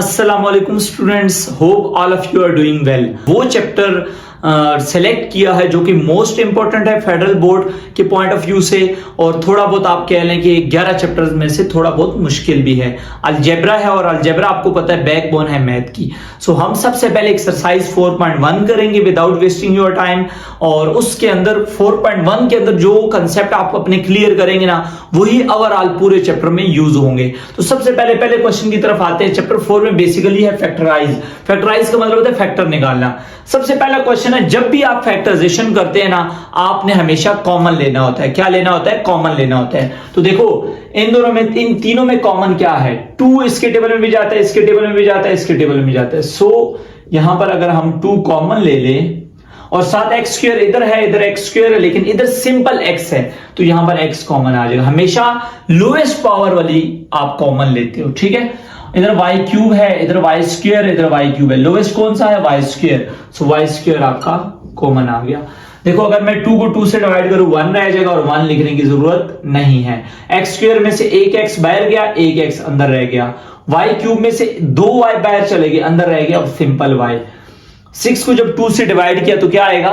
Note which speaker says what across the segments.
Speaker 1: अस्सलाम वालेकुम students, hope all of you are doing well. वो चैप्टर सेलेक्ट किया है जो कि मोस्ट इंपॉर्टेंट है फेडरल बोर्ड के पॉइंट ऑफ व्यू से, और थोड़ा बहुत आप कह लें कि 11 चैप्टर्स में से थोड़ा बहुत मुश्किल भी है। अलजेब्रा है, और अलजेब्रा आपको पता है बैकबोन है मैथ की। सो हम सबसे पहले एक्सरसाइज 4.1 करेंगे विदाउट वेस्टिंग योर टाइम, और उसके अंदर 4.1 के अंदर जो कंसेप्ट आप अपने क्लियर करेंगे ना, वही ओवरऑल पूरे चैप्टर में यूज होंगे। तो सबसे पहले क्वेश्चन की तरफ आते हैं। चैप्टर 4 में बेसिकली है फैक्टराइज। फैक्टराइज का मतलब होता है फैक्टर निकालना। सबसे पहला क्वेश्चन है, जब भी आप फैक्टराइजेशन करते हैं ना, आपने हमेशा कॉमन लेना होता है। क्या लेना होता है? कॉमन लेना होता है। तो देखो इन दोनों में, इन तीनों में कॉमन क्या है? 2 इसके टेबल में भी जाता है, इसके टेबल में भी जाता है, इसके टेबल में भी जाता है। सो यहां पर अगर हम 2 कॉमन ले लें और साथ एक्स स्क्वायर इधर है, इधर एक्स स्क्वायर है, लेकिन इधर सिंपल एक्स है, तो यहां पर एक्स कॉमन आ जाएगा। हमेशा लोएस्ट पावर वाली आप कॉमन लेते हो, ठीक है। इधर वाई क्यूब है, इधर वाई स्क्वायर, इधर वाई क्यूब है, लोएस्ट कौन सा है? Y square. So Y square आपका कॉमन आ गया। देखो अगर मैं 2 को 2 से डिवाइड करूं 1 रह जाएगा, और 1 लिखने की जरूरत नहीं है। एक्स स्क्वायर में से एक एक्स बाहर गया, एक एक्स अंदर रह गया। वाई क्यूब में से 2 वाई बाहर चले गए, अंदर रह गया सिंपल वाई। 6 को जब 2 से डिवाइड किया तो क्या आएगा?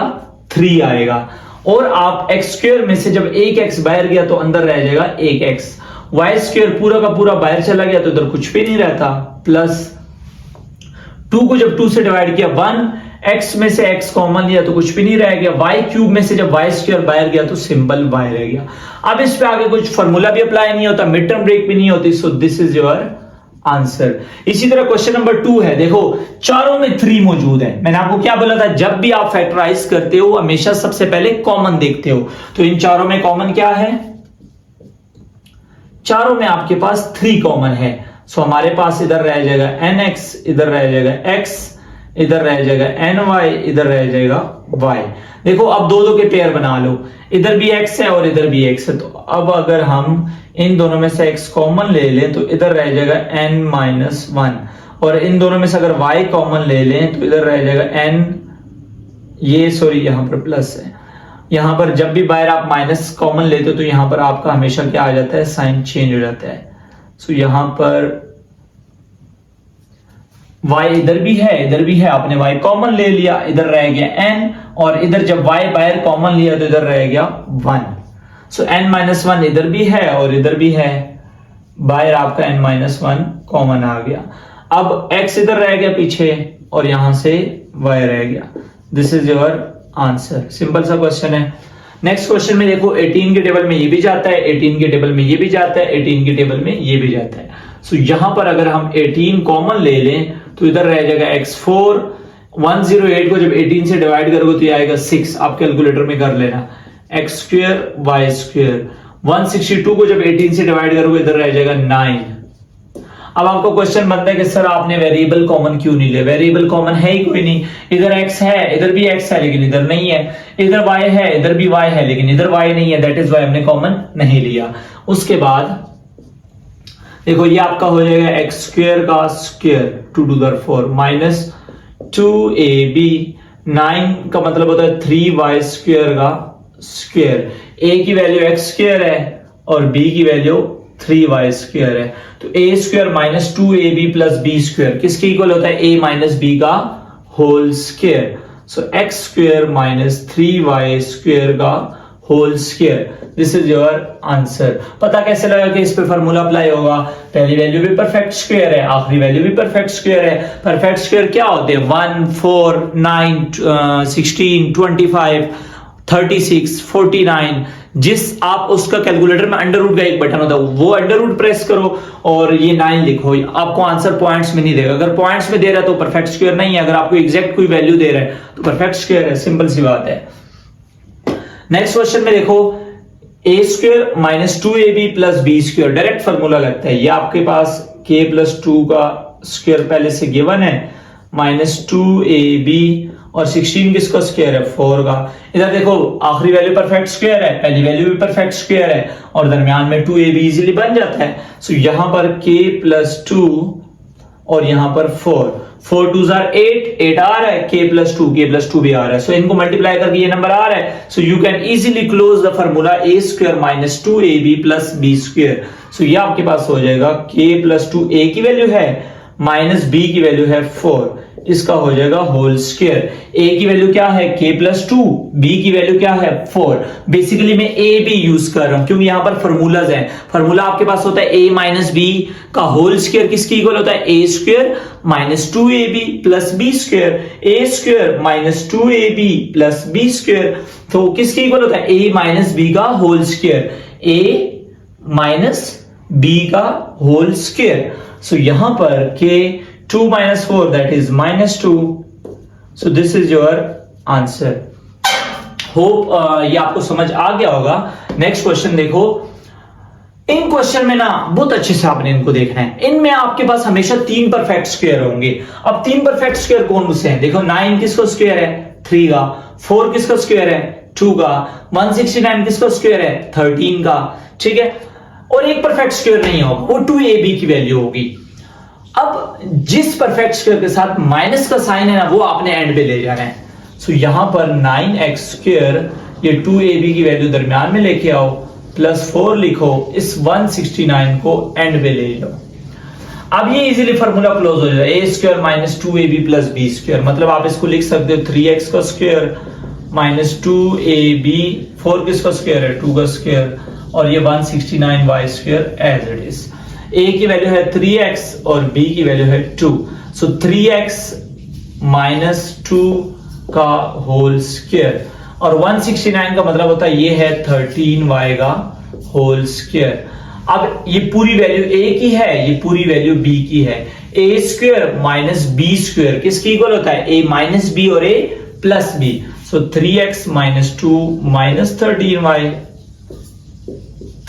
Speaker 1: 3 आएगा। और आप एक्स स्क्वायर में से जब एक एक्स बाहर गया तो अंदर रह जाएगा एक एक्स। वाई स्क्वायर पूरा का पूरा बाहर चला गया तो इधर कुछ भी नहीं रहता, प्लस 2 को जब 2 से डिवाइड किया 1, एक्स में से एक्स कॉमन लिया तो कुछ भी नहीं रह गया। वाई क्यूब में से जब वाई स्क्वायर बाहर गया तो सिंपल वाई रह गया। अब इस पे आगे कुछ फॉर्मूला भी अप्लाई नहीं होता, मिड टर्म ब्रेक भी नहीं होती। So this is your answer. इसी तरह क्वेश्चन नंबर 2 है। देखो चारों में 3 मौजूद है। मैंने आपको क्या बोला था, जब भी आप फैक्टराइज करते हो हमेशा सबसे पहले कॉमन देखते हो। तो इन चारों में कॉमन क्या है? चारों में आपके पास 3 कॉमन है। सो हमारे पास इधर रह जाएगा nx, इधर रह जाएगा x, इधर रह जाएगा ny, इधर रह जाएगा y। देखो अब दो के पेयर बना लो, इधर भी x है और इधर भी x है। तो अब अगर हम इन दोनों में से x कॉमन ले लें तो इधर रह जाएगा n-1, और इन दोनों में से अगर y कॉमन ले लें तो इधर रह जाएगा n, ये सॉरी यहां पर प्लस है। यहां पर जब भी बाहर आप माइनस कॉमन लेते हो तो यहां पर आपका हमेशा क्या आ जाता है? साइन चेंज हो जाता है। सो यहां पर y इधर भी है, इधर भी है, आपने y कॉमन ले लिया, इधर रह गया n, और इधर जब y बाहर कॉमन लिया तो इधर रह गया 1। सो n-1 इधर भी है और इधर भी है, बाहर आपका n-1 कॉमन आ गया। अब x इधर रह गया पीछे और यहां से y रह गया। This is your answer. Simple सा क्वेश्चन है। नेक्स्ट क्वेश्चन में देखो 18 के टेबल में ये भी जाता है, 18 के टेबल में ये भी जाता है, 18 के टेबल में ये भी जाता है। सो यहां पर अगर हम 18 कॉमन ले लें तो इधर रह जाएगा x4। 108 को जब 18 से डिवाइड करोगे तो ये आएगा 6। आप कैलकुलेटर में कर लेना, x स्क्वायर वाई स्क्वायर। 162 को जब 18 से डिवाइड करोगे इधर रह जाएगा 9। अब आपको क्वेश्चन बनता है कि सर आपने वेरिएबल कॉमन क्यों नहीं लिया? वेरिएबल कॉमन है ही कोई नहीं। इधर x है, इधर भी x है, लेकिन इधर नहीं है। इधर y है, इधर भी y है, लेकिन इधर y नहीं है। दैट इज वाई हमने कॉमन नहीं लिया। उसके बाद देखो ये आपका हो जाएगा एक्स स्क्वायर का स्क्वायर 2^4 माइनस 2ab। 9 का मतलब होता है 3y स्क्वायर का स्क्वायर। a की वैल्यू एक्स स्क्वायर है और b की वैल्यू 3y स्क्वायर है। तो a square minus 2ab plus b square किसके इक्वल होता है? a माइनस b का whole square. So X square minus 3y square का whole square. This is your answer. पता कैसे लगा कि इस पे फार्मूला अप्लाई होगा? पहली वैल्यू भी परफेक्ट स्क्वायर है, आखिरी वैल्यू भी परफेक्ट स्क्वायर है। परफेक्ट स्क्वायर क्या होते हैं? 1, 4, 9, 16, 25, 36, 49। जिस आप उसका कैलकुलेटर में अंडर रूट का एक बटन होता है, वो अंडर रूट प्रेस करो और ये 9 लिखो। आपको आंसर पॉइंट्स में नहीं देगा। अगर पॉइंट्स में दे रहा है तो परफेक्ट स्क्वायर नहीं है, अगर आपको एग्जैक्ट कोई वैल्यू दे रहा है तो परफेक्ट स्क्वायर है। सिंपल सी बात है। नेक्स्ट क्वेश्चन में देखो a square minus 2ab plus b square direct formula लगता है। ये आपके पास k प्लस 2 का स्क्वायर पहले से गिवन है, माइनस 2ab, और 16 किसका स्क्वायर है? 4 का। इधर देखो आखिरी वैल्यू परफेक्ट स्क्वायर है, पहली वैल्यू भी परफेक्ट स्क्वायर है, और दरमियान में 2ab इजीली बन जाता है। सो यहां पर k प्लस 2 और यहां पर 4 2s are 8 आ रहा है, k प्लस 2 भी आ रहा है। सो इनको मल्टीप्लाई करके ये नंबर आ रहा है। So you can easily close the formula a square minus 2ab plus b square. So ये आपके पास हो जाएगा k प्लस 2 a की वैल्यू है, माइनस बी की वैल्यू है 4, इसका हो जाएगा होल स्क्वायर। ए की वैल्यू क्या है k+2, बी की वैल्यू क्या है 4। बेसिकली मैं ए बी यूज कर रहा हूं क्योंकि यहां पर फॉर्मूलाज हैं। फॉर्मूला आपके पास होता है a माइनस बी का होल स्क्वायर, किसके इक्वल होता है a square minus 2ab plus B square, a square minus 2ab plus B square. तो किसके इक्वल होता है a माइनस बी का whole square, a minus B का होल स्क्वायर। सो यहां पर k 2 minus 4 that is minus 2. So this is your answer. Hope ये आपको समझ आ गया होगा। नेक्स्ट क्वेश्चन देखो। इन क्वेश्चन में ना बहुत अच्छे से आपने इनको देखना है। इनमें आपके पास हमेशा 3 परफेक्ट स्क्वायर होंगे। अब 3 परफेक्ट स्क्वायर कौन से हैं? देखो 9 किसका स्क्वायर है 3 का, 4 किसका स्क्वायर है 2 का, 169 किसका स्क्वायर है 13 का, ठीक है। और एक परफेक्ट स्क्वायर नहीं होगा, वो 2ab की वैल्यू होगी। अब जिस परफेक्ट स्क्वायर के साथ माइनस का साइन है ना वो आपने एंड पे ले जाना है। सो यहां पर 9x स्क्वायर ये 2ab की वैल्यू दरमियान में लेके आओ, प्लस 4 लिखो, इस 169 को एंड पे ले जाओ। अब ये इजीली फार्मूला क्लोज हो जाएगा, a square minus 2ab plus b square. मतलब आप इसको लिख सकते हो 3x का स्क्वायर माइनस 2ab, 4 किसका स्क्वायर है 2 का स्क्वायर, और ये 169y square as it is. a की वैल्यू है 3x और b की वैल्यू है 2। सो 3x माइनस 2 का होल स्क्वायर, और 169 का मतलब होता है ये है 13y का होल स्क्वायर। अब ये पूरी वैल्यू a की है, ये पूरी वैल्यू b की है। a square minus b square किसकी इक्वल होता है a माइनस b और a plus b। So 3x minus 2 minus 13y,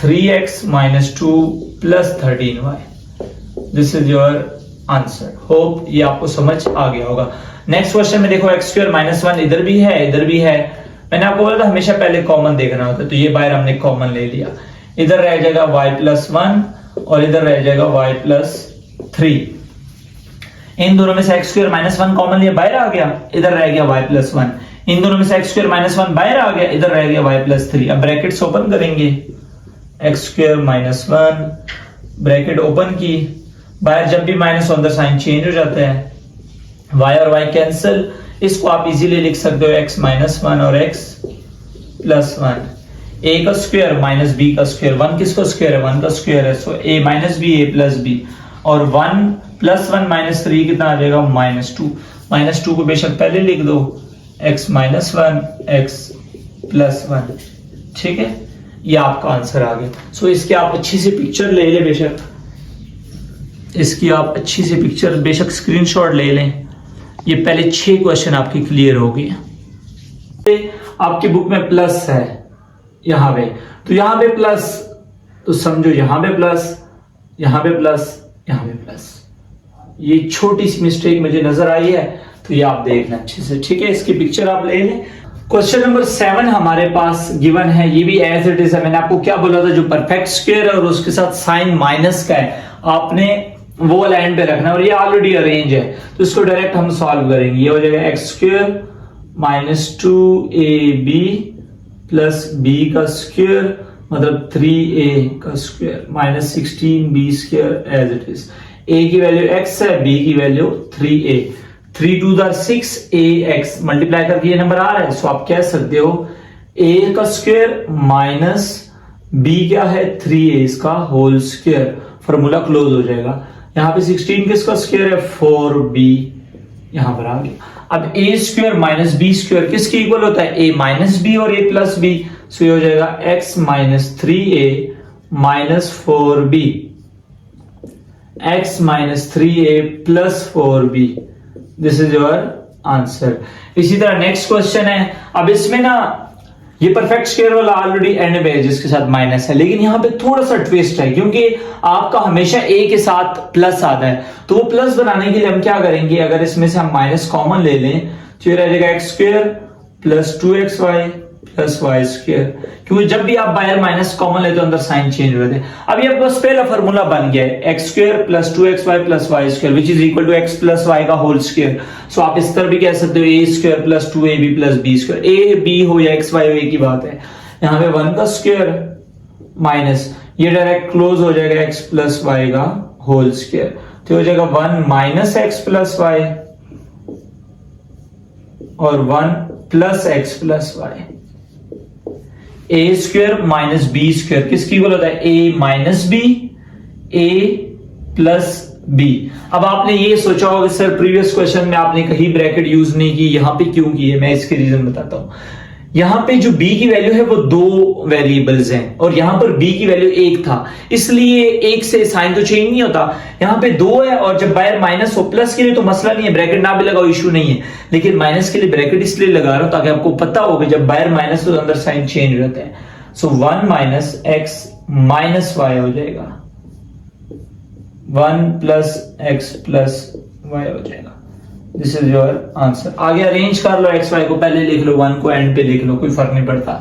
Speaker 1: 3x minus 2 plus 13y। This is your answer. Hope ये आपको समझ आ गया होगा। नेक्स्ट क्वेश्चन में देखो x स्क्वायर माइनस 1 इधर भी है इधर भी है। मैंने आपको बोला था हमेशा पहले कॉमन देखना होता है, तो ये बाहर हमने कॉमन ले लिया। इधर रह जाएगा y प्लस 1 और इधर रह जाएगा y प्लस 3। इन दोनों में से x स्क्वायर माइनस 1 कॉमन लिया, बाहर आ गया, इधर रह गया y प्लस 1। इन दोनों में से x स्क्वायर माइनस 1 बाहर आ गया, इधर रह गया y प्लस 3। अब ब्रैकेट्स ओपन करेंगे, x square minus 1 bracket open की, बाहर जब भी माइनस अंदर साइन चेंज हो जाता है, y और y कैंसिल। इसको आप इजीली लिख सकते हो x माइनस 1 और x प्लस 1। a का स्क्वायर माइनस b का स्क्वायर, 1 किसका स्क्वायर है 1 का स्क्वायर है, सो a minus b a plus b, और 1 प्लस 1 माइनस 3 कितना आ जाएगा माइनस 2। माइनस 2 को बेशक पहले लिख दो, x माइनस 1 x प्लस 1, ठीक है। ये आपका आंसर आ गया। सो इसके आप अच्छी सी पिक्चर ले लें, बेशक इसकी आप अच्छी सी पिक्चर बेशक स्क्रीनशॉट ले लें। ये पहले 6 क्वेश्चन आपके क्लियर हो गए। आपकी बुक में प्लस है यहां पे, तो यहां पे प्लस, तो समझो यहां पे प्लस, यहां पे प्लस, यहां पे प्लस। ये छोटी सी मिस्टेक मुझे नजर आई है, तो ये आप देखना अच्छे से, ठीक है। इसकी पिक्चर आप ले लें। क्वेश्चन नंबर 7 हमारे पास गिवन है, ये भी एज इट इज है। मैंने आपको क्या बोला था, जो परफेक्ट स्क्वायर है और उसके साथ साइन माइनस का है, आपने वो लाइन पे रखना है, और ये ऑलरेडी अरेंज है, तो इसको डायरेक्ट हम सॉल्व करेंगे। ये हो जाएगा x square minus 2ab plus b का स्क्वायर मतलब 3a का square minus 16b square as it is. a की वैल्यू x है, b की वैल्यू 3a। 3 2 6 ax मल्टीप्लाई करके ये नंबर आ रहा है, सो आप कह सकते हो a का स्क्वायर माइनस b क्या है 3a इसका होल स्क्वायर। फॉर्मूला क्लोज हो जाएगा। यहाँ पे 16 किसका स्क्वायर है 4b, यहां पर आ गया। अब a square minus b square किसके इक्वल होता है a माइनस b और a प्लस b, सो ये हो जाएगा x minus 3a minus 4b, x minus 3a plus 4b। This is your answer. इसी तरह नेक्स्ट क्वेश्चन है। अब इसमें ना ये परफेक्ट स्क्वायर वाला ऑलरेडी एंड में है जिसके साथ माइनस है, लेकिन यहां पे थोड़ा सा ट्विस्ट है, क्योंकि आपका हमेशा a के साथ प्लस आता है, तो वो प्लस बनाने के लिए हम क्या करेंगे, अगर इसमें से हम माइनस कॉमन ले लें तो ये रह जाएगा x square plus 2xy plus Y square, क्योंकि जब भी आप बाहर माइनस कॉमन लेते हो अंदर साइन चेंज हो जाते हैं। अब ये आपका पहला फॉर्मूला बन गया है X square plus 2xy plus Y square which is equal to X plus Y का होल स्क्वायर। सो आप इस तरह भी कह सकते हो A square plus 2ab plus B square. A B हो या एक्स वाई हो एक ही बात है। यहाँ पे 1 का स्क्वायर माइनस ये डायरेक्ट क्लोज हो जाएगा एक्स प्लस वाई का होल स्क्वायर। तो हो जाएगा 1 माइनस एक्स प्लस वाई और 1 प्लस एक्स प्लस वाई। ए स्क्वायर माइनस बी स्क्वायर किसकी इक्वल होता है? ए माइनस बी, ए प्लस बी। अब आपने ये सोचा होगा सर प्रीवियस क्वेश्चन में आपने कहीं ब्रैकेट यूज नहीं की, यहां पे क्यों की है? मैं इसके रीजन बताता हूं। यहां पे जो b की वैल्यू है वो 2 वेरिएबल्स हैं और यहां पर b की वैल्यू 1 था, इसलिए 1 से साइन तो चेंज नहीं होता। यहां पे 2 है और जब बाहर माइनस हो, प्लस के लिए तो मसला नहीं है, ब्रैकेट ना भी लगाओ इशू नहीं है, लेकिन माइनस के लिए ब्रैकेट इसलिए लगा रहा हूं ताकि आपको पता हो कि जब बाहर माइनस हो तो अंदर साइन चेंज रहता है। सो 1 माइनस एक्स माइनस वाई हो जाएगा, 1 प्लस एक्स प्लस वाई हो जाएगा। This is your answer. आगे अरेंज कर लो, एक्स वाई को पहले लिख लो, 1 को एंड पे लिख लो, कोई फर्क नहीं पड़ता।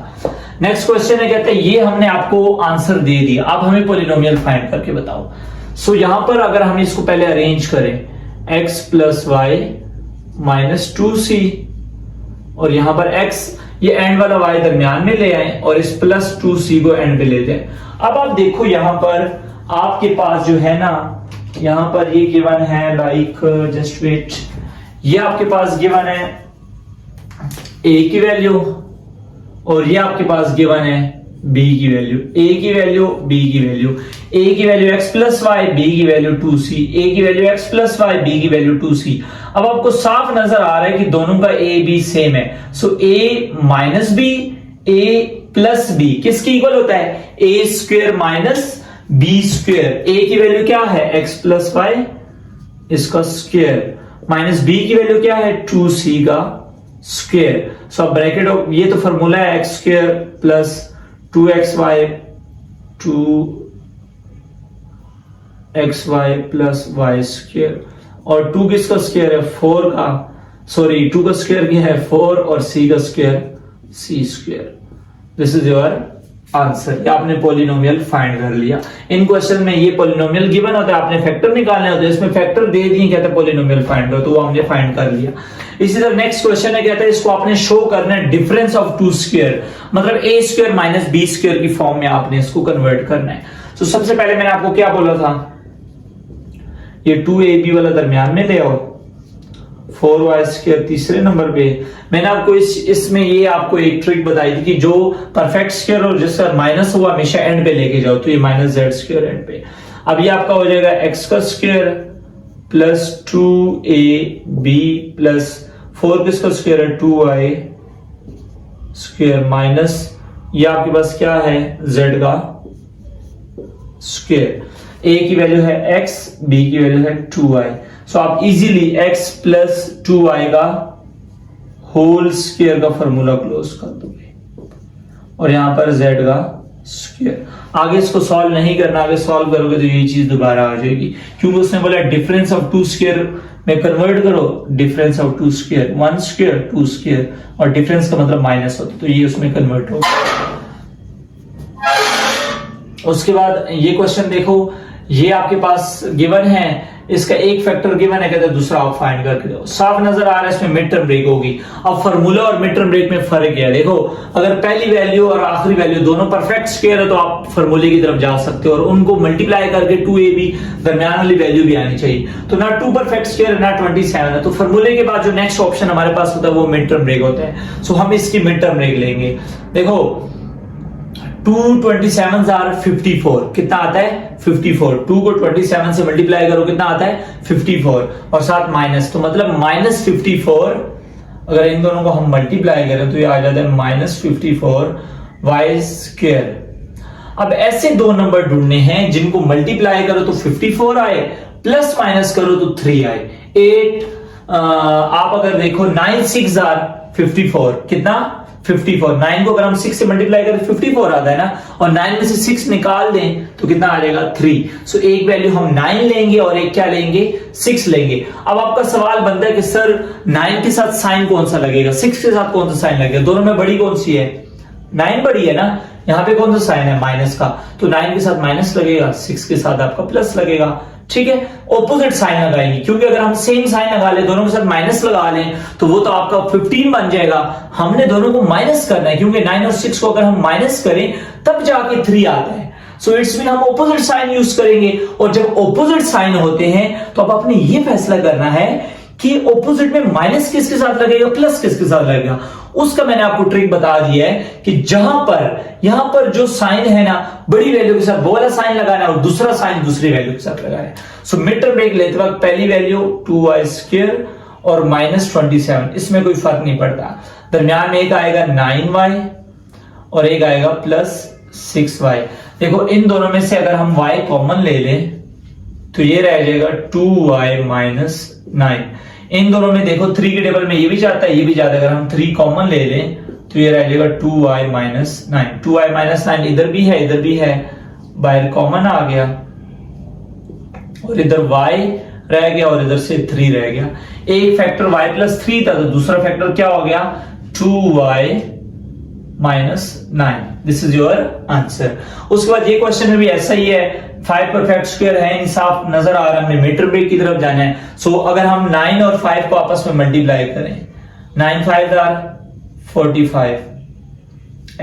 Speaker 1: नेक्स्ट क्वेश्चन है, कहते हैं ये हमने आपको आंसर दे दिया, अब हमें पॉलिनोमियल फाइंड करके बताओ। सो यहां पर अगर हम इसको पहले अरेंज करें, x plus Y minus 2c और यहां पर x ये एंड वाला y दरमियान में ले आए और इस प्लस 2c को एंड पे लेते हैं। अब आप देखो यहां पर आपके पास जो है ना, यहां पर ये गिवन है लाइक जस्ट वेट, ये आपके पास गिवन है a की वैल्यू और ये आपके पास गिवन है b की वैल्यू, a की वैल्यू b की वैल्यू, a की value x plus y, b की वैल्यू 2c, a की value x plus y, b की वैल्यू 2c। अब आपको साफ नजर आ रहा है कि दोनों का a b सेम है। सो a minus b, a plus b किसकी इक्वल होता है? a square minus b square. a की वैल्यू क्या है? x प्लस वाई इसका स्क्वायर माइनस b की वैल्यू क्या है? 2c का स्क्वायर। सो अब ब्रैकेट ऑफ ये तो फॉर्मूला है x square plus 2xy 2xy plus y square और 2 किसका स्क्वायर है? 4 का, सॉरी 2 का स्क्वायर क्या है? 4 और c का square c square. This is your answer. ये आपने पॉलिनोमियल फाइंड कर लिया। इन क्वेश्चन में ये पॉलिनोमियल गिवन होता है, आपने फैक्टर निकालने होते हैं, इसमें फैक्टर दे दिए, कहते हैं पॉलिनोमियल फाइंड करो, तो वो हमने फाइंड कर लिया। इसी तरह नेक्स्ट क्वेश्चन है, कहता है इसको आपने शो करना है डिफरेंस ऑफ 2 स्क्वायर, मतलब a square minus b square की फॉर्म में आपने इसको कन्वर्ट करना है। तो सबसे पहले मैंने आपको क्या बोला था, ये 2ab वाला दरमियान में ले आओ, 4y स्क्वायर तीसरे नंबर पे। मैंने आपको इसमें ये आपको एक ट्रिक बताई थी कि जो परफेक्ट स्क्वायर और जिसका माइनस हुआ हमेशा एंड पे लेके जाओ, तो ये माइनस z स्क्वायर एंड पे। अब ये आपका हो जाएगा x का स्क्वायर प्लस 2ab प्लस 4 किसका स्क्वायर है? 2y स्क्वायर माइनस ये आपके पास क्या है? z का स्क्वायर। a की वैल्यू है x, b की वैल्यू है 2y। सो आप इजीली x प्लस 2y का होल स्क्वायर का फॉर्मूला क्लोज कर दोगे और यहां पर z का स्क्वायर। आगे इसको सॉल्व नहीं करना, आगे सॉल्व करोगे तो ये चीज दोबारा आ जाएगी, क्योंकि उसने बोला डिफरेंस ऑफ 2 स्क्वायर में कन्वर्ट करो, difference of 2 square 1 square 2 square और डिफरेंस का मतलब माइनस होता है, तो ये उसमें कन्वर्ट होगा। उसके बाद ये क्वेश्चन देखो, ये आपके पास गिवन है, इसका एक फैक्टर गिवन है, कहते हैं दूसरा आप फाइंड करके दो। साफ नजर आ रहा है इसमें मिड टर्म ब्रेक होगी। अब फार्मूला और मिड टर्म ब्रेक में फर्क है, देखो अगर पहली वैल्यू और आखिरी वैल्यू दोनों परफेक्ट स्क्वायर है तो आप फार्मूले की तरफ जा सकते हो और उनको मल्टीप्लाई करके 2ab दरमियान वाली वैल्यू भी आनी चाहिए। तो ना 2 परफेक्ट स्क्वायर ना 27 है, तो फार्मूले के बाद जो नेक्स्ट ऑप्शन हमारे पास होता है वो मिड टर्म ब्रेक होता है। सो हम इसकी मिड टर्म ब्रेक लेंगे। देखो 2 27s आर 54, कितना आता है? 54। 2 को 27 से मल्टीप्लाई करो कितना आता है? 54 और साथ माइनस, तो मतलब माइनस 54। अगर इन दोनों को हम मल्टीप्लाई करें तो ये आ जाता है माइनस 54 वाई स्क्वायर। अब ऐसे दो नंबर ढूंढने हैं जिनको मल्टीप्लाई करो तो 54 आए, प्लस माइनस करो तो 3 आए। 8 आप अगर देखो 9 6 आर 54, कितना? 54। 9 को अगर हम 6 से मल्टीप्लाई करें 54 आता है ना, और 9 में से 6 निकाल दें तो कितना आ जाएगा? 3। सो एक वैल्यू हम 9 लेंगे और एक क्या लेंगे? 6 लेंगे। अब आपका सवाल बनता है कि सर 9 के साथ साइन कौन सा लगेगा, 6 के साथ कौन सा साइन लगेगा? दोनों में बड़ी कौन सी है? 9 बड़ी है ना। यहाँ पे कौन सा साइन है? माइनस का, तो 9 के साथ माइनस लगेगा, 6 के साथ आपका प्लस लगेगा। ठीक है, ऑपोजिट साइन लगाएंगे, क्योंकि अगर हम सेम साइन लगा ले, दोनों के साथ माइनस लगा लें तो वो तो आपका 15 बन जाएगा। हमने दोनों को माइनस करना है, क्योंकि 9 और 6 को अगर हम माइनस करें तब जाके 3 आता है। सो इट्स मीन हम ऑपोजिट साइन यूज करेंगे, और जब ऑपोजिट साइन होते हैं तो अब आपने ये फैसला करना है कि ऑपोजिट में माइनस किसके साथ लगेगा, प्लस किसके साथ लगेगा। उसका मैंने आपको ट्रिक बता दिया है कि यहां पर जो साइन है ना, बड़ी वैल्यू के साथ वो वाला साइन लगाना है और दूसरा साइन दूसरी वैल्यू के साथ लगाना है। सो मिड टर्म ब्रेक लेते वक्त पहली वैल्यू 2y² और -27, इसमें कोई फर्क नहीं पड़ता। दरमियान में एक आएगा 9y और एक आएगा +6y। देखो इन दोनों में से अगर हम y कॉमन ले लें तो ये रह जाएगा 2y - 9। इन दोनों में देखो 3 के टेबल में ये भी जाता है, ये भी जाता है। अगर हम 3 कॉमन ले लें तो ये रह जाएगा 2y - 9। 2y - 9 इधर भी है, बाहर कॉमन आ गया और इधर y रह गया और इधर से 3 रह गया। एक फैक्टर y + 3 था तो दूसरा फैक्टर क्या हो गया, 2y - 9। This is your answer. उसके बाद ये क्वेश्चन में भी ऐसा ही है, 5 परफेक्ट स्क्वायर है, इंसाफ नजर आ रहा है, हमें मीटर ब्रेक की तरफ जाना है। सो अगर हम 9 और 5 को आपस में मल्टीप्लाई करें, 9 5 45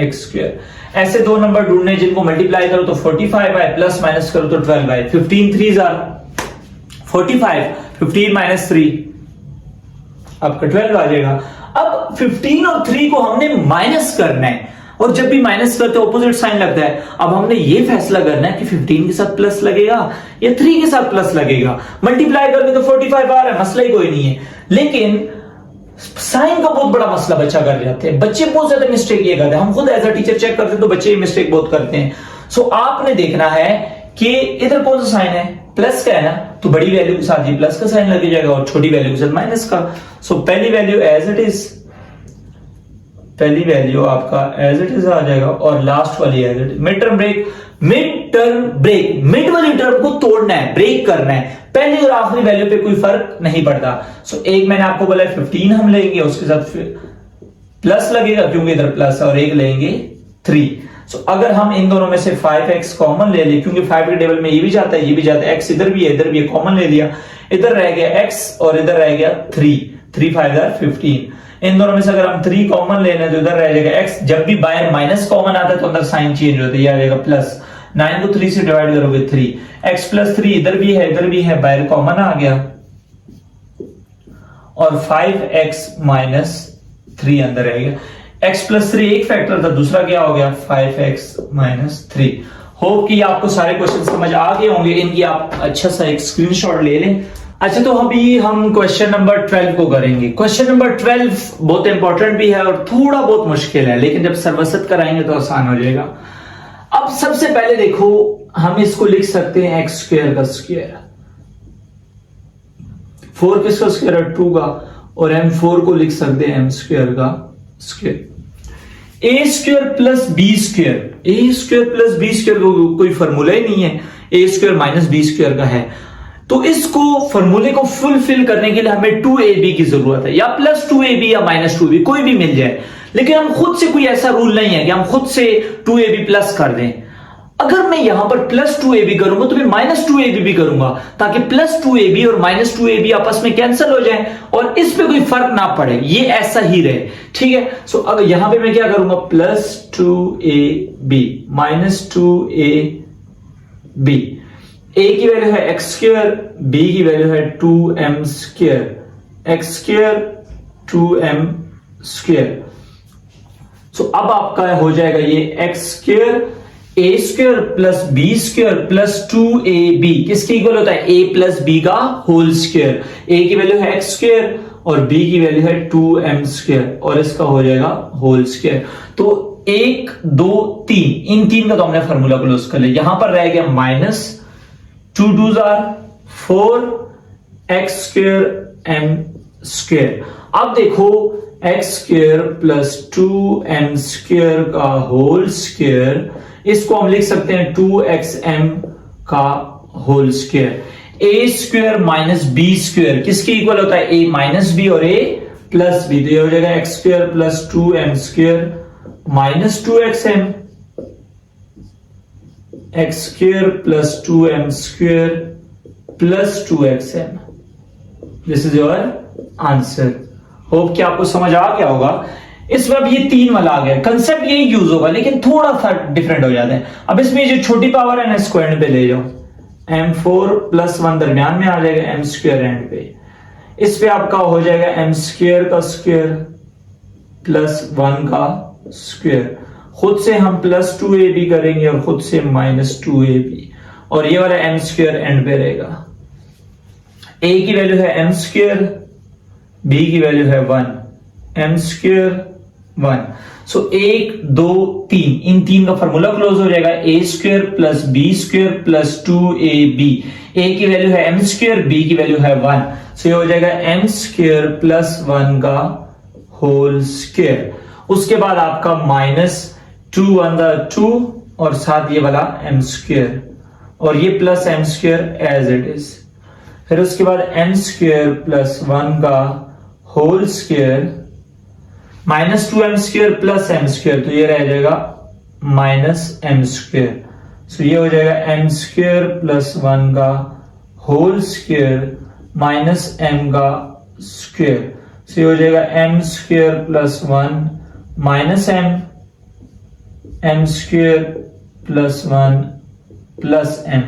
Speaker 1: x²। ऐसे दो नंबर ढूंढने जिनको मल्टीप्लाई करो तो 45 आए, प्लस माइनस करो तो 12 आए। 15 3 45, 15 - 3 आपका 12 आ जाएगा। अब 15 और 3 को हमने माइनस करना है, और जब भी माइनस करते हैं ऑपोजिट साइन लगता है। अब हमने ये फैसला करना है कि 15 के साथ प्लस लगेगा या 3 के साथ प्लस लगेगा। मल्टीप्लाई करके तो 45 आ रहा है, मसला ही कोई नहीं है, लेकिन साइन का बहुत बड़ा मसला बच्चा कर जाते हैं। बच्चे बहुत ज्यादा मिस्टेक ये करते हैं, हम खुद एज अ टीचर चेक करते हैं तो बच्चे मिस्टेक बहुत करते हैं। सो आपने देखना है कि इधर कौन सा साइन है, प्लस का है ना, तो बड़ी वैल्यू के साथ ये प्लस का साइन लग जाएगा और छोटी वैल्यू के साथ माइनस का। सो पहली वैल्यू एज इट इज, पहली वैल्यू आपका एज इट इज आ जाएगा और लास्ट वाली as it is. Mid term break, mid वाली टर्म को तोड़ना है, ब्रेक करना है। पहली और आखिरी वैल्यू पे कोई फर्क नहीं पड़ता। सो एक मैंने आपको बोला 15 हम लेंगे, उसके साथ प्लस लगेगा क्योंकि इधर प्लस है, और एक लेंगे 3। सो अगर हम इन दोनों में से 5x कॉमन ले लें, क्योंकि 5 के टेबल में ये भी जाता है, ये भी जाता है, x इधर भी है, इधर भी है, कॉमन ले लिया, इधर रह गया x और इधर रह गया 3 5 15। इन दोनों में से अगर हम 3 कॉमन लेना तो इधर रह जाएगा x। जब भी बाहर माइनस कॉमन आता है तो अंदर साइन चेंज होता है, ये आ जाएगा प्लस। 9 को 3 से डिवाइड करोगे 3, x + 3 इधर भी है, इधर भी है, बाहर कॉमन आ गया, और 5x - 3 अंदर रहेगा। x + 3 एक फैक्टर था, दूसरा क्या हो गया 5x - 3। होप कि आपको सारे क्वेश्चन समझ आ गए होंगे। इनकी आप अच्छा सा एक स्क्रीनशॉट ले लें। अच्छा, तो अभी हम क्वेश्चन नंबर 12 को करेंगे। क्वेश्चन नंबर 12 बहुत इंपॉर्टेंट भी है और थोड़ा बहुत मुश्किल है, लेकिन जब सर्वसत कराएंगे तो आसान हो जाएगा। अब सबसे पहले देखो, हम इसको लिख सकते हैं x² का स्क्वायर, 4 किसका स्क्वायर है 2 का, और m4 को लिख सकते हैं m² का square. a² + b², a² + b² कोई फॉर्मूला ही नहीं है, a² - b² का है। तो इसको फॉर्मूले को फुलफिल करने के लिए हमें 2ab की जरूरत है, या +2ab या -2ab, कोई भी मिल जाए। लेकिन हम खुद से कोई ऐसा रूल नहीं है कि हम खुद से 2ab प्लस कर दें। अगर मैं यहां पर +2ab करूंगा तो मैं -2ab भी करूंगा, ताकि +2ab और -2ab आपस में कैंसिल हो जाए और इस पे कोई फर्क ना पड़े, ये ऐसा ही रहे, ठीक है। सो अब यहां पे मैं क्या करूंगा, +2ab -2ab। a की वैल्यू है x², b की वैल्यू है 2m², x² 2m²। सो अब आपका हो जाएगा ये x² a² + b² + 2ab किसके इक्वल होता है, a + b का होल स्क्वायर। a की वैल्यू है x² और b की वैल्यू है 2m² और इसका हो जाएगा होल स्क्वायर। तो 1 2 3, इन 3 का तो हमने फॉर्मूला क्लोज कर लिया। यहां पर रह गया -2 2s are 4 x² m²। अब देखो x² + 2m² का होल स्क्वायर, इसको हम लिख सकते हैं 2xm का होल स्क्वायर। a² - b² किसके इक्वल होता है, a - b और a + b। तो ये हो जाएगा x² + 2m² - 2xm, x² + 2m² + 2xm। This is your answer. Hope कि आपको समझ आ गया होगा। इसमें अब ये 3 वाला आ गया, कंसेप्ट यही यूज होगा लेकिन थोड़ा सा डिफरेंट हो जाता है। अब इसमें जो छोटी पावर है ना इसको एंड पे ले जाओ, m4 प्लस 1 दरमियान में आ जाएगा, m स्क्वायर एंड पे, इस पे आपका हो जाएगा m स्क्वायर का स्क्वायर प्लस 1 का स्क्वायर, खुद से हम प्लस 2ab करेंगे और खुद से माइनस 2ab, और ये वाला m स्क्वायर एंड पे रहेगा। a की वैल्यू है m स्क्वायर, b की वैल्यू है 1, m स्क्वायर 1। सो 1 2 3, इन 3 का फार्मूला क्लोज हो जाएगा, a square plus b square plus 2ab। a की वैल्यू है m स्क्वायर, b की वैल्यू है 1, सो ये हो जाएगा m स्क्वायर प्लस 1 का होल स्क्वायर। उसके बाद आपका माइनस 2 1 2 और साथ ये वाला m स्क्वायर और ये plus m square as it is. फिर उसके बाद m स्क्वायर प्लस 1 का whole square minus 2m square plus m square, तो ये रह जाएगा माइनस m स्क्वायर। सो ये हो जाएगा m स्क्वायर प्लस 1 का होल स्क्वायर माइनस m का स्क्वायर। सो ये हो जाएगा m square plus 1 minus m square plus 1 plus m।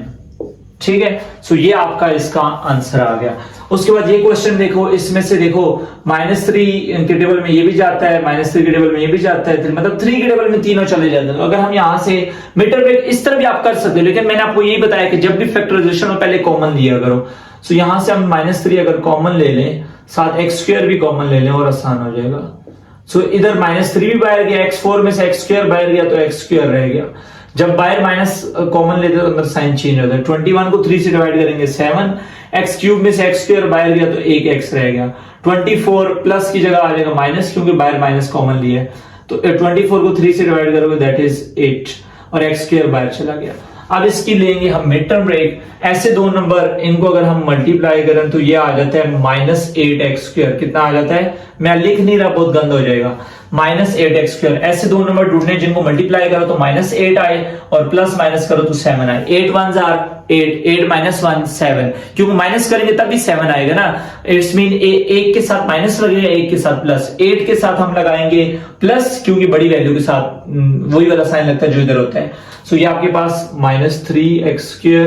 Speaker 1: ठीक है, सो ये आपका इसका आंसर आ गया। उसके बाद ये क्वेश्चन देखो, इसमें से देखो -3 के टेबल में ये भी जाता है, -3 के टेबल में ये भी जाता है, मतलब 3 के टेबल में तीनों चले जाते हैं। तो अगर हम यहां से मीटर ब्रेक इस तरह भी आप कर सकते हो, लेकिन मैंने आपको यही बताया कि जब भी फैक्टराइजेशन हो पहले कॉमन लिया करो। सो यहां से हम -3 अगर कॉमन ले लें, साथ x स्क्वायर भी कॉमन ले लें और आसान हो जाएगा। सो इधर -3 भी बाहर गया, x4 में से x स्क्वायर बाहर गया तो x स्क्वायर रह गया। जब बाहर माइनस कॉमन लेते तो अंदर साइन चेंज होता है। 21 को 3 से डिवाइड करेंगे 7, x क्यूब में से x स्क्वायर बाहर गया तो 1x रह गया। 24 प्लस की जगह आ जाएगा माइनस, क्योंकि बाहर माइनस कॉमन लिया है, तो 24 को 3 से डिवाइड करोगे दैट इज 8 और x स्क्वायर बाहर चला गया। अब इसकी लेंगे हम मिड टर्म ब्रेक। ऐसे दो नंबर इनको अगर हम मल्टीप्लाई करें तो ये आ जाता है -8x स्क्वायर। कितना आ जाता है, मैं लिख नहीं रहा, बहुत गंदा हो जाएगा। -8x square. ऐसे दो नंबर ढूंढने जिनको मल्टीप्लाई करो तो -8 आए और प्लस माइनस करो तो 7 आए। 8 1s are 8, 8 - 1 7, क्योंकि माइनस करेंगे तब भी 7 आएगा ना। इट्स मीन एक के साथ माइनस लगेगा, एक के साथ प्लस। 8 के साथ हम लगाएंगे प्लस, क्योंकि बड़ी वैल्यू के साथ वही वाला साइन लगता है जो इधर होता है। सो ये आपके पास -3x स्क्वायर,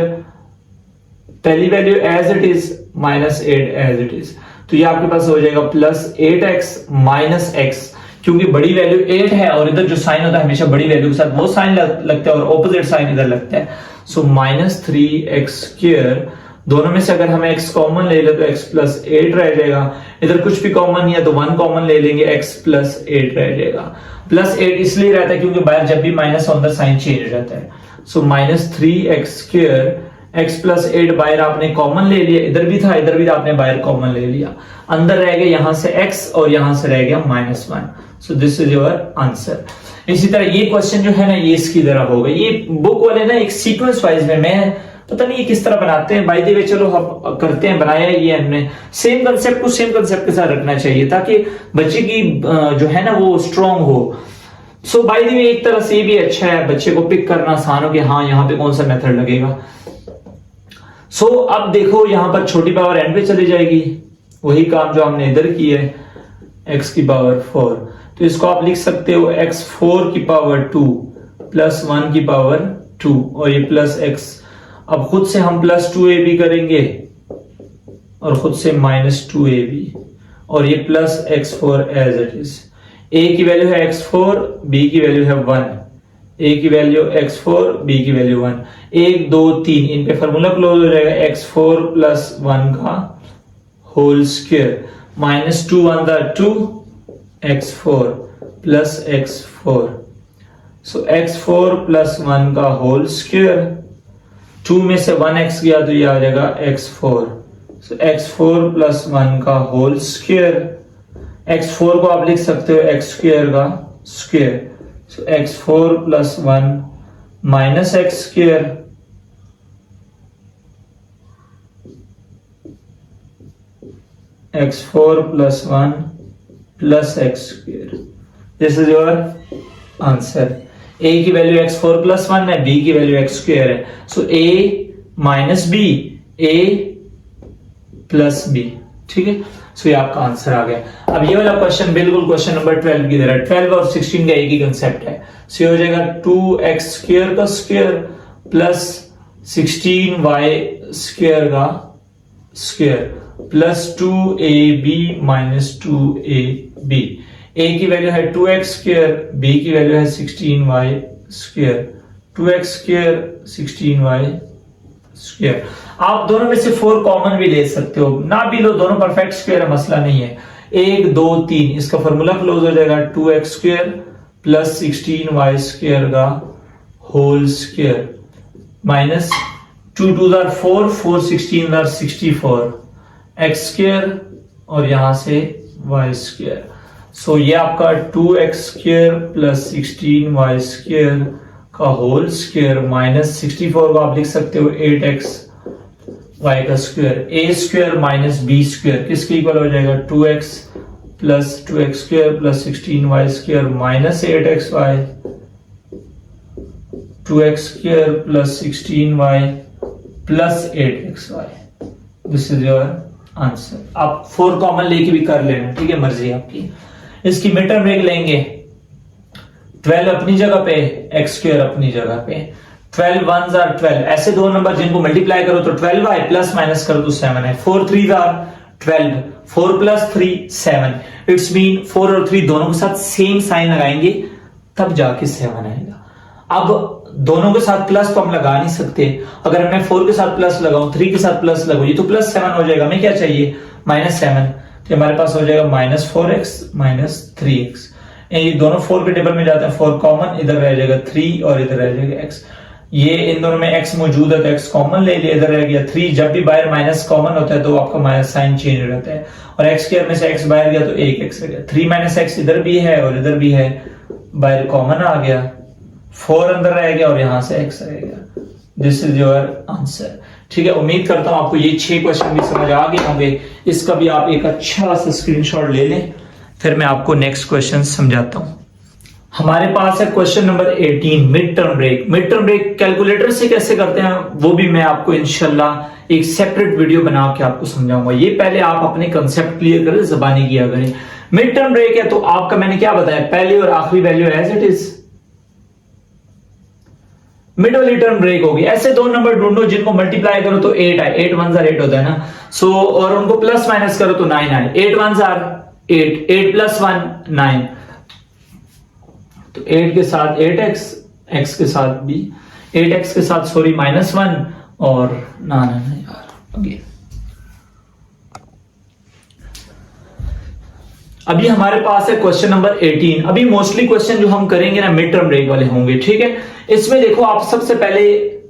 Speaker 1: पहली value as it is, -8 as it is, तो ये आपके पास हो जाएगा +8x - x, क्योंकि बड़ी वैल्यू 8 है और इधर जो साइन होता है हमेशा बड़ी वैल्यू के साथ वो साइन लगता है और ऑपोजिट साइन इधर लगता है। सो -3x स्क्वायर, दोनों में से अगर हमें x कॉमन ले ले तो x + 8 रह जाएगा। इधर कुछ भी कॉमन नहीं है तो 1 कॉमन ले लेंगे, x + 8 रह जाएगा। +8 इसलिए रहता है क्योंकि बाहर जब भी माइनस होता है साइन चेंज हो जाता है। सो -3x स्क्वायर, x + 8 बाहर आपने कॉमन ले लिया, इधर भी था इधर भी आपने बाहर कॉमन ले लिया, अंदर रह गया यहां से x और यहां से रह गया -1। So this is your answer. इसी तरह ये क्वेश्चन जो है ना ये इसकी तरह होगा। ये बुक वाले ना एक सीक्वेंस वाइज में, मैं पता नहीं ये किस तरह बनाते हैं, बाय द वे चलो हम करते हैं, बनाया ये हमने। सेम कंसेप्ट को सेम कंसेप्ट के साथ रखना चाहिए ताकि बच्चे की जो है ना वो स्ट्रांग हो। सो बाय द वे एक तरह से ये भी अच्छा है, बच्चे को पिक करना आसान हो कि हाँ यहाँ पे कौन सा मेथड लगेगा। सो अब देखो यहाँ पर छोटी पावर एंड पे चली जाएगी, वही काम जो हमने इधर की है, x की पावर 4। तो इसको आप लिख सकते हो x4 की पावर 2 + 1 की पावर 2 और ये +x। अब खुद से हम +2ab करेंगे और खुद से -2ab और ये +x4 as it is. a की वैल्यू है x4, b की वैल्यू है 1, a की वैल्यू x4, b की वैल्यू 1, 1 2 3, इन पे फार्मूला क्लोज हो जाएगा, x4 + 1 का होल स्क्वायर, -2 1 2, x4 + x4। सो x4 + 1 का होल स्क्वायर, 2 में से 1x गया तो ये आ जाएगा x4। सो x4 + 1 का होल स्क्वायर, x4 को आप लिख सकते हो x स्क्वायर का square. So x4 + 1 - x square, x4 + 1 + x square. This is your answer. a की वैल्यू x4 + 1 है, b की वैल्यू x स्क्वायर है। सो a - b, a + b, ठीक है। सो ये आपका आंसर आ गया। अब ये वाला क्वेश्चन बिल्कुल क्वेश्चन नंबर 12 की तरह, 12 और 16 का एक ही कंसेप्ट है। सो ये हो जाएगा 2x स्क्वायर का स्क्वायर प्लस 16y स्क्वायर का square plus 2ab minus 2ab। a की वैल्यू है 2x स्क्वायर, b की वैल्यू है 16y square, 2x square 16y square. आप दोनों में से 4 कॉमन भी ले सकते हो, ना भी लो, दोनों परफेक्ट स्क्वायर है, मसला नहीं है। 1 2 3 इसका फॉर्मूला क्लोज हो जाएगा 2x square plus 16y square का whole square minus 2 2 4 4 16 64 x square और यहां से y स्क्वायर। सो ये आपका 2x square plus 16y square का होल स्क्वायर माइनस 64 को आप लिख सकते हो 8x y का square, a square minus b square किसके इक्वल हो जाएगा 2x plus 2x square plus 16y square minus 8xy, 2x square plus 16y plus 8xy। This is your answer. आप 4 कॉमन लेके भी कर लेना, ठीक है, मर्जी आपकी। इसकी मिड टर्म ब्रेक लेंगे, 12 अपनी जगह पे, x स्क्वायर अपनी जगह पे, 12 1s are 12, ऐसे दो नंबर जिनको मल्टीप्लाई करो तो 12y प्लस माइनस करो तो 7 है, 4 3s are 12, 4 plus 3 7, it's mean 4 और 3 दोनों के साथ सेम साइन लगाएंगे तब जाके 7 आएगा। अब दोनों के साथ प्लस तो हम लगा नहीं सकते, अगर मैं 4 के साथ प्लस लगाऊं, 3 के साथ प्लस लगाऊं, ये तो प्लस 7 हो जाएगा, हमें क्या चाहिए -7, तो हमारे पास हो जाएगा -4x -3x। ये दोनों 4 के टेबल में जाते हैं, 4 कॉमन, इधर रह जाएगा 3 और इधर रह जाएगा x। ये इन दोनों में x मौजूद है तो x कॉमन ले लिया, इधर रह गया 3। जब भी बाहर माइनस कॉमन होता है तो आपका माइनस साइन चेंज रहता है, और x स्क्वायर में से x बाहर गया तो 1x रह गया। 3 - x इधर भी है और इधर भी है, बाहर कॉमन आ गया, 4 अंदर रह गया और यहां से x रह गया। This is your answer. ठीक है, उम्मीद करता हूं आपको ये 6 क्वेश्चन भी समझ आ गए होंगे। इसका भी आप एक अच्छा सा स्क्रीनशॉट ले लें, फिर मैं आपको नेक्स्ट क्वेश्चन समझाता हूं। हमारे पास है question number 18, mid term break. Mid term break calculator से कैसे करते हैं वो भी मैं आपको इंशाल्लाह एक सेपरेट वीडियो बना के आपको समझाऊंगा। ये पहले आप अपने कंसेप्ट क्लियर करें, ज़बानी किया करें। मिड टर्म ब्रेक है तो आपका मैंने क्या बताया, पहली और आखिरी value as it is, mid वाली टर्म ब्रेक होगी। ऐसे दो नंबर ढूंढो जिनको मल्टीप्लाई करो तो 8 आए, 8 1s are 8 होता है ना, सो और उनको प्लस माइनस करो तो 9 आए। 8 1s are 8, 8 प्लस 1 9, तो 8 के साथ 8x, x के साथ भी 8x के साथ सॉरी -1 और ना यार अगेन। अभी हमारे पास है क्वेश्चन नंबर 18। अभी मोस्टली क्वेश्चन जो हम करेंगे ना मिड टर्म ब्रेक वाले होंगे, ठीक है। इसमें देखो आप सबसे पहले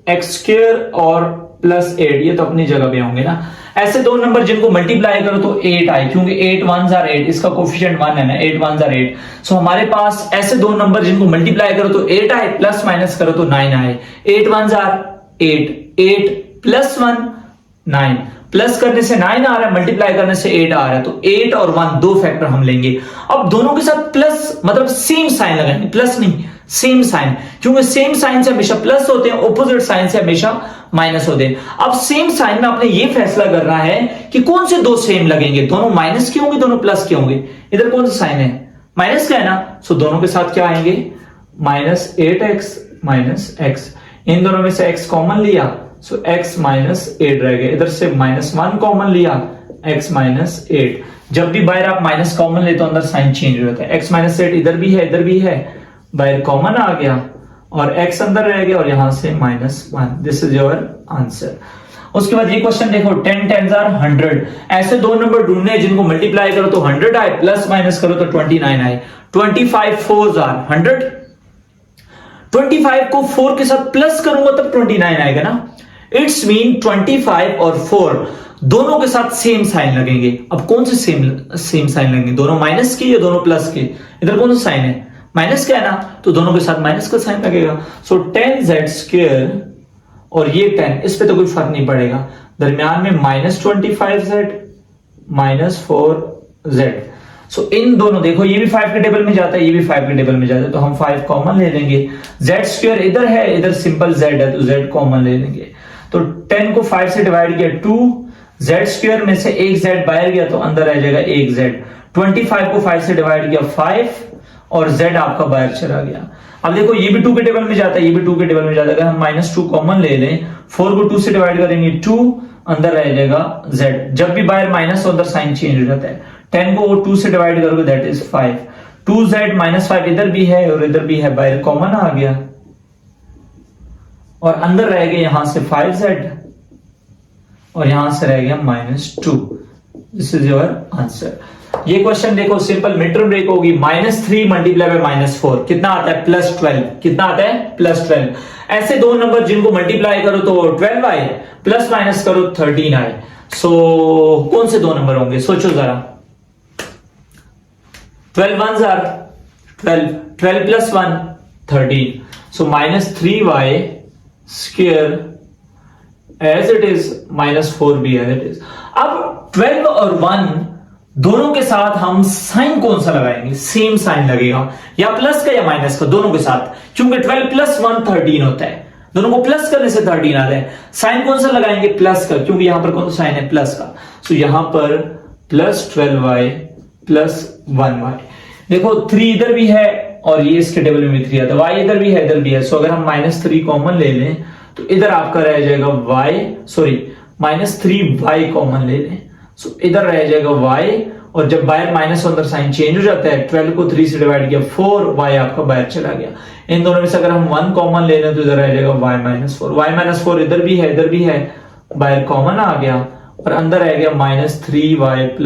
Speaker 1: x स्क्वायर और प्लस 8 ये तो अपनी जगह पे होंगे ना। ऐसे दो नंबर जिनको मल्टीप्लाई करो तो 8 आए, क्योंकि 8 1s are 8, इसका कोफिशिएंट 1 है ना, 8 1s are 8। सो हमारे पास ऐसे दो नंबर जिनको मल्टीप्लाई करो तो 8 आए, प्लस माइनस करो तो 9 आए। 8 1s are 8, 8 प्लस 1 9, प्लस करने से 9 आ रहा है, मल्टीप्लाई करने से 8 आ रहा है, तो 8 और 1 दो फैक्टर हम लेंगे। अब दोनों के साथ प्लस मतलब सेम साइन लगाएंगे, प्लस नहीं सेम साइन, क्योंकि सेम साइन से हमेशा प्लस होते हैं, ऑपोजिट साइन से हमेशा माइनस होते हैं। अब सेम साइन में आपने ये फैसला करना है कि कौन से दो सेम लगेंगे, दोनों माइनस के होंगे दोनों प्लस के होंगे। इधर कौन सा साइन है, माइनस का है ना, सो दोनों के साथ क्या आएंगे -8x -x। इन दोनों में से x कॉमन लिया, सो x -8 रह गया। इधर से -1 कॉमन लिया, x -8। जब भी बाहर आप माइनस कॉमन ले तो अंदर साइन चेंज हो जाता है। x -8 इधर भी है इधर भी है, बाहर कॉमन आ गया और x अंदर रह गया और यहां से -1। This is your answer. उसके बाद ये क्वेश्चन देखो, 10 10s are 100। ऐसे दो नंबर ढूंढने जिनको मल्टीप्लाई करो तो 100 आए, प्लस माइनस करो तो 29 आए। 25 4s are 100, 25 को 4 के साथ प्लस करूंगा तब 29 आएगा ना। इट्स मीन 25 और 4 दोनों के साथ सेम साइन लगेंगे। अब कौन से सेम साइन लगेंगे, दोनों माइनस के या दोनों प्लस के? इधर कौन सा साइन है, माइनस का है ना, तो दोनों के साथ माइनस का साइन लगेगा। सो 10z² और ये 10, इस पे तो कोई फर्क नहीं पड़ेगा। दरमियान में -25z -4z। सो इन दोनों देखो, ये भी 5 के टेबल में जाता है, ये भी 5 के टेबल में जाता है, तो हम 5 कॉमन ले लेंगे। z² इधर है, इधर सिंपल z है तो z कॉमन ले लेंगे। तो 10 को 5 से डिवाइड किया 2, z स्क्वायर में से एक z बाहर गया तो अंदर रह जाएगा एक z। 25 को 5 से डिवाइड किया 5 और z आपका बाहर चला गया। अब देखो ये भी 2 के टेबल में जाता है, ये भी 2 के टेबल में जाता है। अगर हम -2 कॉमन ले लें, 4 को 2 से डिवाइड करेंगे 2, अंदर रह जाएगा z। जब भी बाहर माइनस हो अंदर साइन चेंज हो जाता है। 10 को 2 से डिवाइड करोगे दैट इज 5। 2z -5 इधर भी है और इधर भी है, बाहर कॉमन आ गया और अंदर रह गया यहां से 5z और यहां से रह गया -2। This is your answer. ये क्वेश्चन देखो सिंपल मिड टर्म ब्रेक होगी। -3 मल्टीप्लाई बाय -4 कितना आता है? +12। कितना आता है? +12। ऐसे दो नंबर जिनको मल्टीप्लाई करो तो 12 आए, प्लस माइनस करो 13 आए। सो कौन से दो नंबर होंगे? सोचो जरा। 12 1s are 12, 12 plus 1 13. So -3y square as it is minus 4b as it is. अब 12 और 1 दोनों के साथ हम साइन कौन सा लगाएंगे? सेम साइन लगेगा, या प्लस का या माइनस का, दोनों के साथ। क्योंकि 12 + 1 13 होता है, दोनों को प्लस करने से 13 आता है। साइन कौन सा लगाएंगे? प्लस का, क्योंकि यहां पर कौन सा साइन है? प्लस का। सो यहां पर +12y + 1y। देखो 3 इधर भी है और ये इसके टेबल में भी 3 आता है, y इधर भी है इधर भी है। सो अगर हम -3 कॉमन ले लें तो इधर आपका रह जाएगा -3y कॉमन ले लें, सो इधर रह जाएगा y, और जब बाहर माइनस अंदर साइन चेंज हो जाता है। 12 को 3 से डिवाइड किया 4, y आपका बाहर चला गया। इन दोनों में से अगर हम 1 कॉमन ले लें तो इधर रह जाएगा y -4 इधर भी है इधर भी है, बाहर कॉमन आ गया और अंदर रह गया -3y +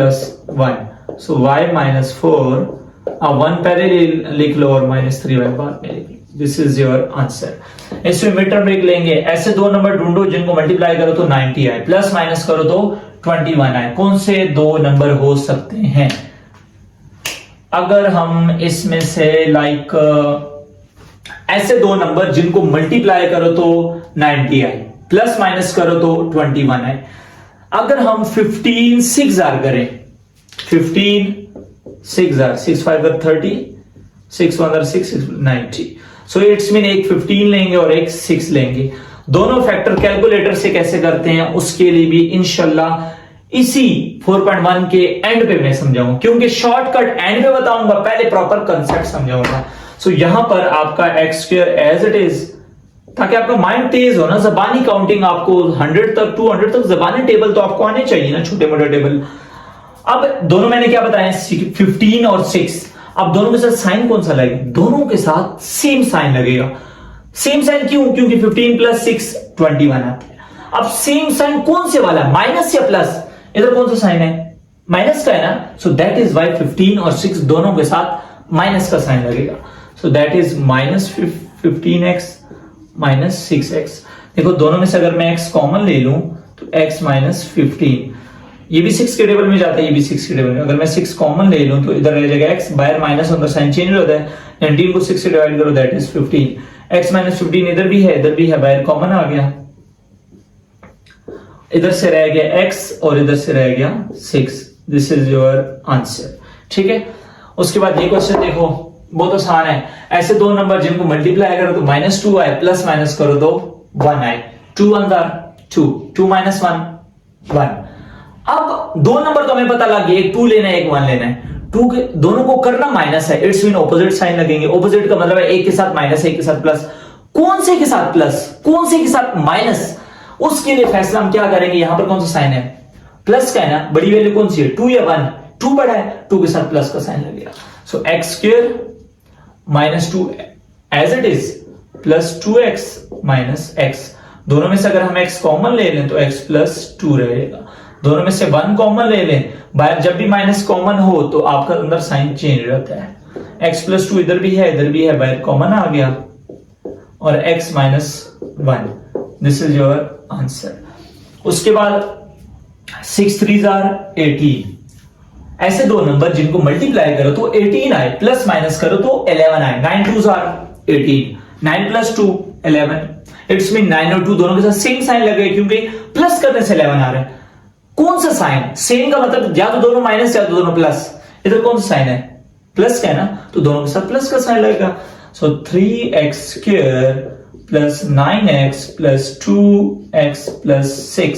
Speaker 1: 1। सो y -4 अब 1 पहले लिख लो और -3y बाद में लिख लो। This is your answer. इसमें मिड टर्म ब्रेक लेंगे। ऐसे दो नंबर ढूंढो जिनको मल्टीप्लाई करो तो 90 आए, प्लस माइनस करो तो 21 आए। कौन से दो नंबर हो सकते हैं? अगर हम इसमें से ऐसे दो नंबर जिनको मल्टीप्लाई करो तो 90 आए, प्लस माइनस करो तो 21 आए। अगर हम 15 6 जार करें, 15 6 जार, 6 5 30, 6 1 6 90। सो इट्स मीन एक 15 लेंगे और एक 6 लेंगे। दोनों फैक्टर कैलकुलेटर से कैसे करते हैं उसके लिए भी इंशाल्लाह इसी 4.1 के एंड पे मैं समझाऊंगा, क्योंकि शॉर्टकट एंड पे बताऊंगा, पहले प्रॉपर कंसेप्ट समझाऊंगा। सो यहां पर आपका x² एज इट इज, ताकि आपका माइंड तेज हो ना। जबानी काउंटिंग आपको 100 तक 200 तक जबानी टेबल तो आपको आने चाहिए ना, छोटे मोटे टेबल। अब दोनों मैंने क्या बताया? 15 और 6। अब दोनों के साथ साइन कौन सा लगेगा? दोनों के साथ सेम साइन लगेगा। सेम साइन क्यों? क्योंकि 15 + 6 21 आता है। अब सेम साइन कौन से वाला है? माइनस या प्लस? इधर कौन सा साइन है? माइनस का है ना। सो दैट इज वाई 15 और 6 दोनों के साथ माइनस का साइन लगेगा। So that is -15x -6x। देखो दोनों में से अगर मैं x कॉमन ले लूं तो x -15, ये भी 6 के टेबल में जाता है, ये भी 6 के टेबल में। अगर मैं 6 कॉमन ले लूं तो इधर रह जाएगा x, बाहर माइनस अंदर साइन चेंज हो जाता है। 19 को 6 से डिवाइड करो दैट इज 15। x -15 इधर भी है इधर भी है, बाहर कॉमन आ गया। इधर से रह गया x और इधर से रह गया 6। This is your answer. ठीक है। उसके बाद ये क्वेश्चन देखो, बहुत आसान है। ऐसे दो नंबर जिनको मल्टीप्लाई करो तो -2 आए, प्लस माइनस करो तो 1 आए। 2 1 2, 2 - 1 1। अब दो नंबर तो हमें पता लग गया, एक 2 लेना है एक 1 लेना है। 2 के दोनों को करना माइनस है, इट्स मीन ऑपोजिट साइन लगेंगे। ऑपोजिट का मतलब है एक के साथ माइनस एक के साथ प्लस। कौन से के साथ प्लस, कौन से के साथ माइनस, उसके लिए फैसला हम क्या करेंगे? यहां पर कौन सा साइन है? प्लस का है ना। बड़ी वैल्यू कौन सी है? 2 या 1? 2 बड़ा है, 2 के साथ प्लस का साइन लगेगा। So x² -2 as it is plus 2x -x। दोनों में से अगर हम x कॉमन ले लें तो x + 2 रहेगा। दोनों में से 1 कॉमन ले लें, बाहर जब भी माइनस कॉमन हो तो आपका अंदर साइन चेंज हो जाता है। x + 2 इधर भी है इधर भी है, बाहर कॉमन आ गया और x -1। This is your answer. उसके बाद 6 3s are 18। ऐसे दो नंबर जिनको मल्टीप्लाई करो तो 18 आए, प्लस माइनस करो तो 11 आए। 9 2s are 18, 9 + 2 11। इट्स मीन 9 और 2 दोनों के साथ सेम साइन लगे, क्योंकि प्लस करने से 11 आ रहा है। कौन सा साइन? सेम का मतलब या तो दोनों माइनस या तो दोनों प्लस। इधर कौन सा साइन है? प्लस का है ना, तो दोनों के साथ प्लस का साइन लगेगा। सो 3x² + 9x + 2x + 6।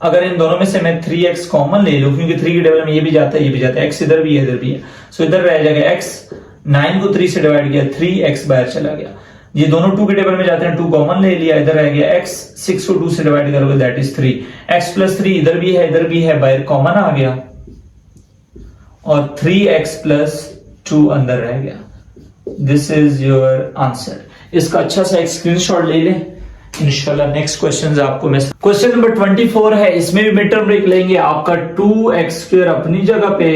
Speaker 1: अगर इन दोनों में से मैं 3x कॉमन ले लूं, क्योंकि 3 के टेबल में ये भी जाता है, ये भी जाता है, x इधर भी है, इधर भी है, सो इधर रह जाएगा x, 9 को 3 से डिवाइड किया, 3x बाहर चला गया। ये दोनों 2 के टेबल में जाते हैं, 2 कॉमन ले लिया, इधर रह गया x, 6 को 2 से डिवाइड करोगे दैट इज 3, x प्लस 3 इधर भी है, इधर भी है, बाहर कॉमन आ गया, और 3x प्लस 2 अंदर रह गया। This is your answer. इसका अच्छा सा एक स्क्रीनशॉट ले लें, इंशाल्लाह नेक्स्ट क्वेश्चन आपको मैं, क्वेश्चन नंबर 24 है, इसमें भी मिड टर्म ब्रेक लेंगे। आपका 2x² अपनी जगह पे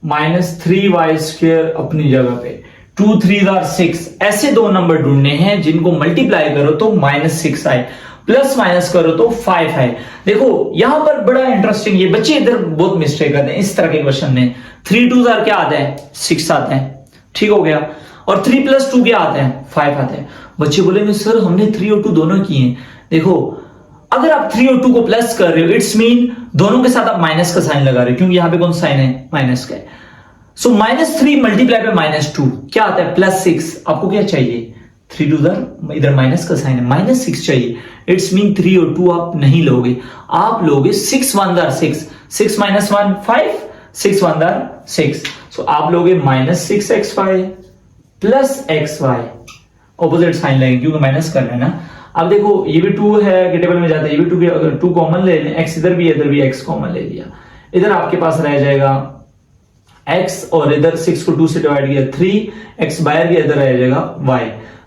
Speaker 1: माइनस 3y² अपनी जगह पे, 2 3 are 6, ऐसे दो नंबर ढूंढने हैं जिनको मल्टीप्लाई करो तो -6 आए, प्लस माइनस करो तो 5 आए। देखो यहां पर बड़ा इंटरेस्टिंग, ये बच्चे इधर बहुत मिस्टेक करते हैं इस तरह के क्वेश्चन में। 3 2 क्या आता है, 6 आता है, ठीक हो गया, और 3 + 2 क्या आता है, 5 आता है। बच्चे बोलेंगे सर हमने 3 और 2 दोनों किए हैं। देखो अगर आप 3 और 2 को प्लस कर रहे हो, इट्स मीन दोनों के साथ आप माइनस का साइन लगा रहे हो, क्योंकि यहां पे कौन साइन है, माइनस का है। सो -3 मल्टीप्लाई पे -2 क्या आता है, +6। आपको क्या चाहिए, 3 2 इधर माइनस का साइन है, -6 चाहिए। इट्स मीन 3 और 2 आप नहीं लोगे, आप लोगे 6 1 6, 6 - 1 5, 6 1 6। सो आप लोगे -6xy plus xy, opposite sign लगेंगे क्योंकि माइनस कर रहे हैं ना। अब देखो ये भी 2 है के टेबल में जाता है, ये भी 2 के, अगर 2 कॉमन ले लें, x इधर भी है, इधर भी x कॉमन ले लिया, इधर आपके पास रह जाएगा x, और इधर 6 को 2 से डिवाइड किया 3, x बाहर गया, इधर रह जाएगा y,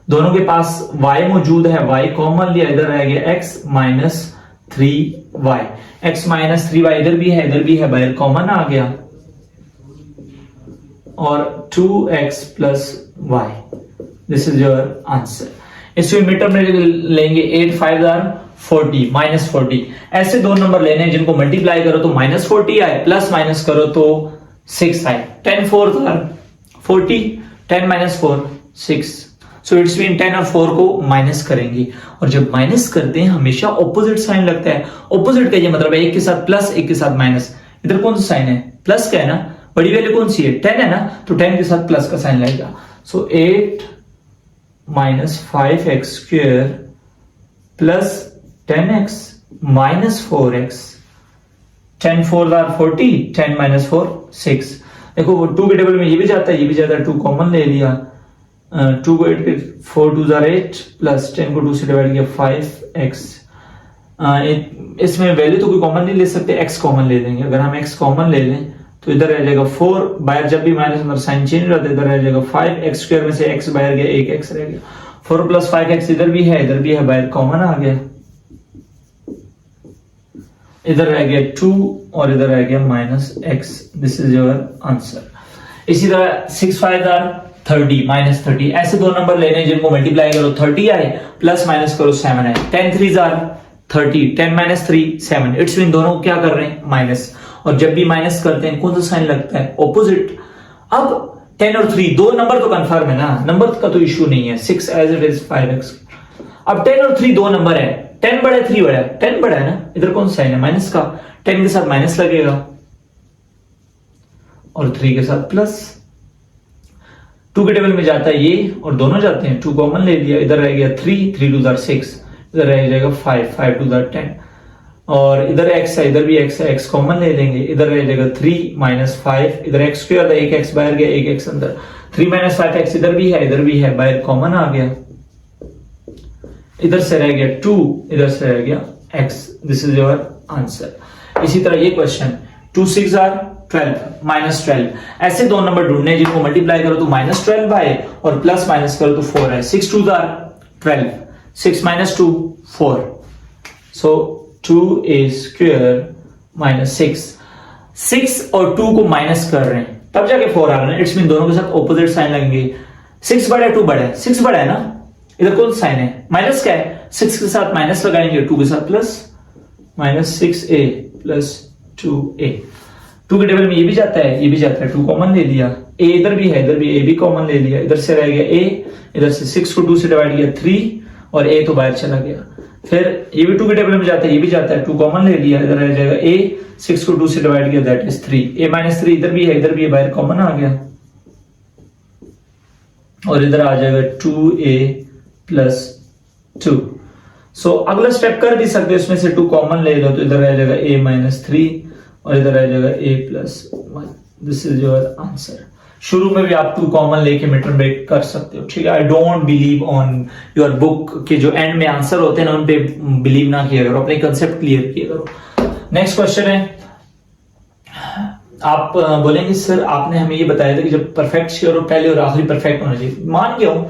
Speaker 1: दोनों के पास y मौजूद है, y कॉमन लिया, इधर रह गया x - 3y, x - 3y इधर भी है, इधर भी है, बाहर कॉमन आ गया, और 2x + y। This is your answer. इसमें मिड टर्म लेंगे, 8 5 are 40, -40। ऐसे दो नंबर लेने हैं जिनको मल्टीप्लाई करो तो -40 आए, प्लस माइनस करो तो 6 आए। 10 4 are 40, 10 - 4 6। सो इट्स मीन 10 और 4 को माइनस करेंगे, और जब माइनस करते हैं हमेशा ऑपोजिट साइन लगता है। ऑपोजिट का ये मतलब है एक के साथ प्लस, एक के साथ माइनस। इधर कौन सा साइन है, प्लस का है ना, बड़ी वैल्यू कौन सी है, 10 है ना, तो 10 के साथ प्लस का साइन लगेगा। सो 8 - 5x² plus 10x - 4x, 10 4 are 40, 10 - 4 6। देखो वो 2 के टेबल में ये भी जाता है, ये भी जाता है, 2 कॉमन ले लिया, 2 को 8 4 2 are 8 प्लस 10 को 2 से डिवाइड किया 5x। इसमें वैल्यू तो कोई कॉमन नहीं ले सकते, x कॉमन ले लेंगे। अगर हम x कॉमन ले लें तो इधर रह जाएगा 4, बाहर जब भी माइनस अंदर साइन चेंज रहता है, इधर रह जाएगा 5x² में से x बाहर गया, 1x रह गया, 4 + 5x इधर भी है, इधर भी है, बाहर कॉमन आ गया, इधर रह गया 2 और इधर रह गया -x। This is your answer. इसी तरह 6 5 are 30, -30। ऐसे दो नंबर लेने जिनको मल्टीप्लाई करो 30 आए, प्लस माइनस करो 7 आए। 10 3 are 30, 10 - 3 7। इट्स मीन दोनों क्या कर रहे हैं, माइनस, और जब भी माइनस करते हैं कौन सा साइन लगता है, ऑपोजिट। अब 10 और 3 दो नंबर तो कंफर्म है ना, नंबर का तो इशू नहीं है, 6 एज इट इज 5x। अब 10 और 3 दो नंबर है, 10 बड़ा है 3 बड़ा है, 10 बड़ा है ना, इधर कौन सा साइन है, माइनस का, 10 के साथ माइनस लगेगा और 3 के साथ प्लस। 2 के टेबल में जाता है ये और दोनों जाते हैं, 2 कॉमन ले लिया, इधर रह गया 3 3 2 are 6, इधर रह जाएगा 5 5 2 are 10, और इधर x है, इधर भी x है, x कॉमन ले लेंगे, इधर रह जाएगा 3 - 5, इधर x² था, 1x बाहर गया, 1x अंदर, 3 - 5x इधर भी है, इधर भी है, बाहर कॉमन आ गया, इधर से रह गया 2, इधर से रह गया x। This is your answer. इसी तरह ये क्वेश्चन 2 6 are 12, -12। ऐसे दो नंबर ढूंढने जिनको मल्टीप्लाई करो तो -12 आए और प्लस माइनस करो तो 4 है। 6 2 are 12, 6 - 2 4, सो 2a² - 6 और 2 को माइनस कर रहे हैं तब जाके 4 आ रहे हैं। इट्स मीन दोनों के साथ ऑपोजिट साइन लगेंगे। 6 बड़ा है 2 बड़ा है, 6 बड़ा है ना, इधर कौन साइन है, माइनस का है, 6 के साथ माइनस लगाएंगे, 2 के साथ प्लस, -6a + 2a। 2 के टेबल में ये भी जाता है, ये भी जाता है, 2 कॉमन ले लिया, a इधर भी है, इधर भी a भी कॉमन ले लिया, इधर से रह गया a, इधर से 6 को 2 से डिवाइड किया 3 और a तो बाहर चला गया। फिर ये भी 2 के टेबल में जाता है, ये भी जाता है, 2 कॉमन ले लिया, इधर रह जाएगा a, 6 को 2 से डिवाइड किया दैट इज 3, a - 3 इधर भी है, इधर भी है, बाहर कॉमन आ गया, और इधर आ जाएगा 2a + 2। सो अगला स्टेप कर भी सकते हो, इसमें से 2 कॉमन ले लो तो इधर रह जाएगा a-3 और इधर रह जाएगा a+1। This is your answer. शुरू में भी आप 2 कॉमन लेके मिड टर्म ब्रेक कर सकते हो, ठीक है। I don't believe on your book के जो एंड में आंसर होते हैं ना उन पे बिलीव ना किया करो, अपने कंसेप्ट क्लियर किया करो। नेक्स्ट क्वेश्चन है, आप बोलेंगे सर आपने हमें ये बताया था कि जब परफेक्ट स्क्वायर हो पहले और आखिरी परफेक्ट होना चाहिए। मान गया हूं,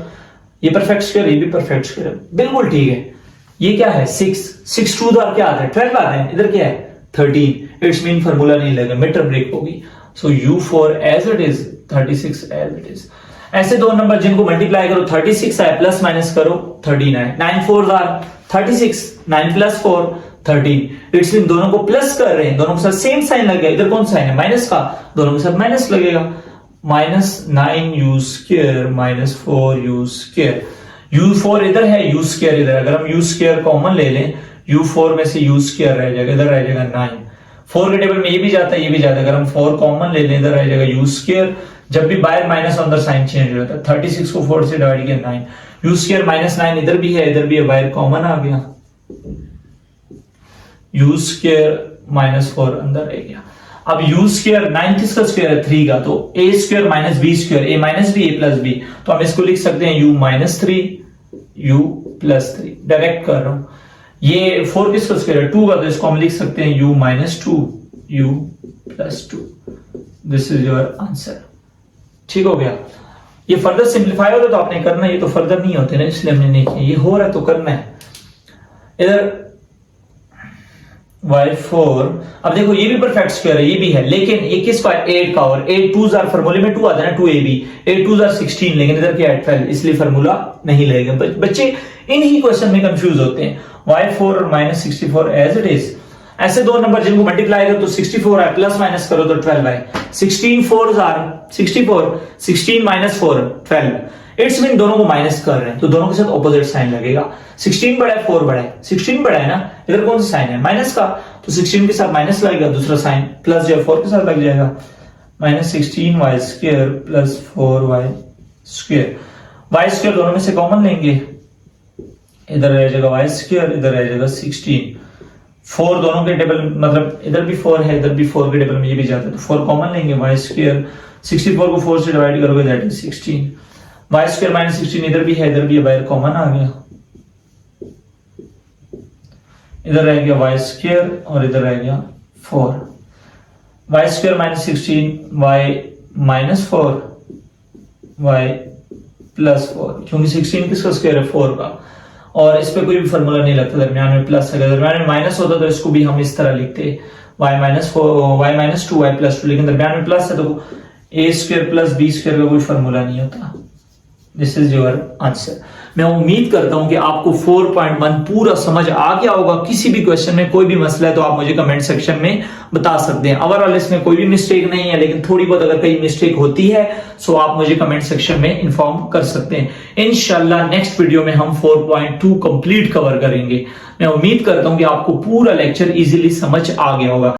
Speaker 1: ये परफेक्ट स्क्वायर, ये भी परफेक्ट स्क्वायर है, बिल्कुल ठीक है। ये क्या है 6 2 बार क्या आता है 12 आता है, इधर क्या है 13। इट्स मीन फार्मूला नहीं लगेगा, मिड टर्म ब्रेक होगी। So u4 as it is, 36 as it is. ऐसे दो नंबर जिनको मल्टीप्लाई करो 36 आए, प्लस माइनस करो 13 आए। 9 4 आर 36, 9 + 4 13। इट्स मीन दोनों को प्लस कर रहे हैं, दोनों के साथ सेम साइन लगेगा। इधर कौन साइन है माइनस का, दोनों के साथ माइनस लगेगा। -9u² - 4u²। u4 इधर है, u² इधर। अगर हम u² कॉमन ले लें, u4 में से u² रह जाएगा, इधर रह जाएगा 9। 4 के टेबल में ये भी जाता है, ये भी जाता है। अगर हम 4 कॉमन ले लें, इधर रह जाएगा u²। जब भी बाहर माइनस अंदर साइन चेंज हो जाता है। 36 को 4 से डिवाइड किया 9, u² -9 इधर भी है, इधर भी है, बाहर कॉमन आ गया, u² -4 अंदर रह गया। अब u² 9 किसका स्क्वायर है 3 का, तो a² - b², a - b a + b, तो हम इसको लिख सकते हैं u -3 u + 3। डायरेक्ट कर रहा हूं। ये 4 किसका स्क्वायर है 2 का, तो इसको हम लिख सकते हैं u -2 u + 2। This is your answer. ठीक हो गया। ये फर्दर सिंप्लीफाई होता तो आपने करना, ये तो फर्दर नहीं होते ना, इसलिए हमने नहीं किया। ये हो रहा है तो करना है। इधर y4, अब देखो ये भी परफेक्ट स्क्वायर है, ये भी है, लेकिन ये किसका है 8 का, और 8 2 फॉर्मूले में 2 आता है ना, 2ab, 8 2 16, लेकिन इधर क्या है 12, इसलिए फॉर्मूला नहीं लगेगा। बच्चे इन ही क्वेश्चन में कंफ्यूज होते हैं। y4 और -64 एज इट इज। ऐसे दो नंबर जिनको मल्टीप्लाई करो तो 64 है, प्लस माइनस करो तो 12 है। 16 4s आर 64, 16 - 4 12। इट्स मीन दोनों को माइनस कर रहे हैं, तो दोनों के साथ ऑपोजिट साइन लगेगा। 16 बड़ा है 4 बड़ा है, 16 बड़ा है ना, इधर कौन सा साइन है माइनस का, तो 16 के साथ माइनस लगेगा, दूसरा साइन प्लस जो 4 के साथ लग जाएगा। -16y² + 4y²। y² दोनों में से कॉमन लेंगे, इधर रह जाएगा y², इधर रह जाएगा 16। 4 दोनों के टेबल, मतलब इधर भी 4 है, इधर भी 4 के टेबल में ये भी जाता है, तो 4 कॉमन लेंगे, y²। 64 को 4 से डिवाइड करोगे दैट इज 16। y² -16 इधर भी है, इधर भी है, बाहर कॉमन आ गया, इधर रह गया y² और इधर रह गया 4। y² -16 y -4 y +4, क्योंकि 16 किसका स्क्वायर है 4 का, और इस पे कोई भी फॉर्मूला नहीं लगता, दरमियान में प्लस है। दरमियान में माइनस होता तो इसको भी हम इस तरह लिखते y -2 y +2, लेकिन दरमियान में प्लस है तो a² + b² का कोई फॉर्मूला नहीं होता। This is your answer. मैं उम्मीद करता हूं कि आपको 4.1 पूरा समझ आ गया होगा। किसी भी क्वेश्चन में कोई भी मसला है तो आप मुझे कमेंट सेक्शन में बता सकते हैं। ओवरऑल इसमें कोई भी मिस्टेक नहीं है, लेकिन थोड़ी बहुत अगर कहीं मिस्टेक होती है सो आप मुझे कमेंट सेक्शन में इन्फॉर्म कर सकते हैं। इंशाल्लाह नेक्स्ट वीडियो में हम 4.2 कंप्लीट कवर करेंगे। मैं उम्मीद करता हूं कि आपको पूरा लेक्चर इजीली समझ आ गया होगा।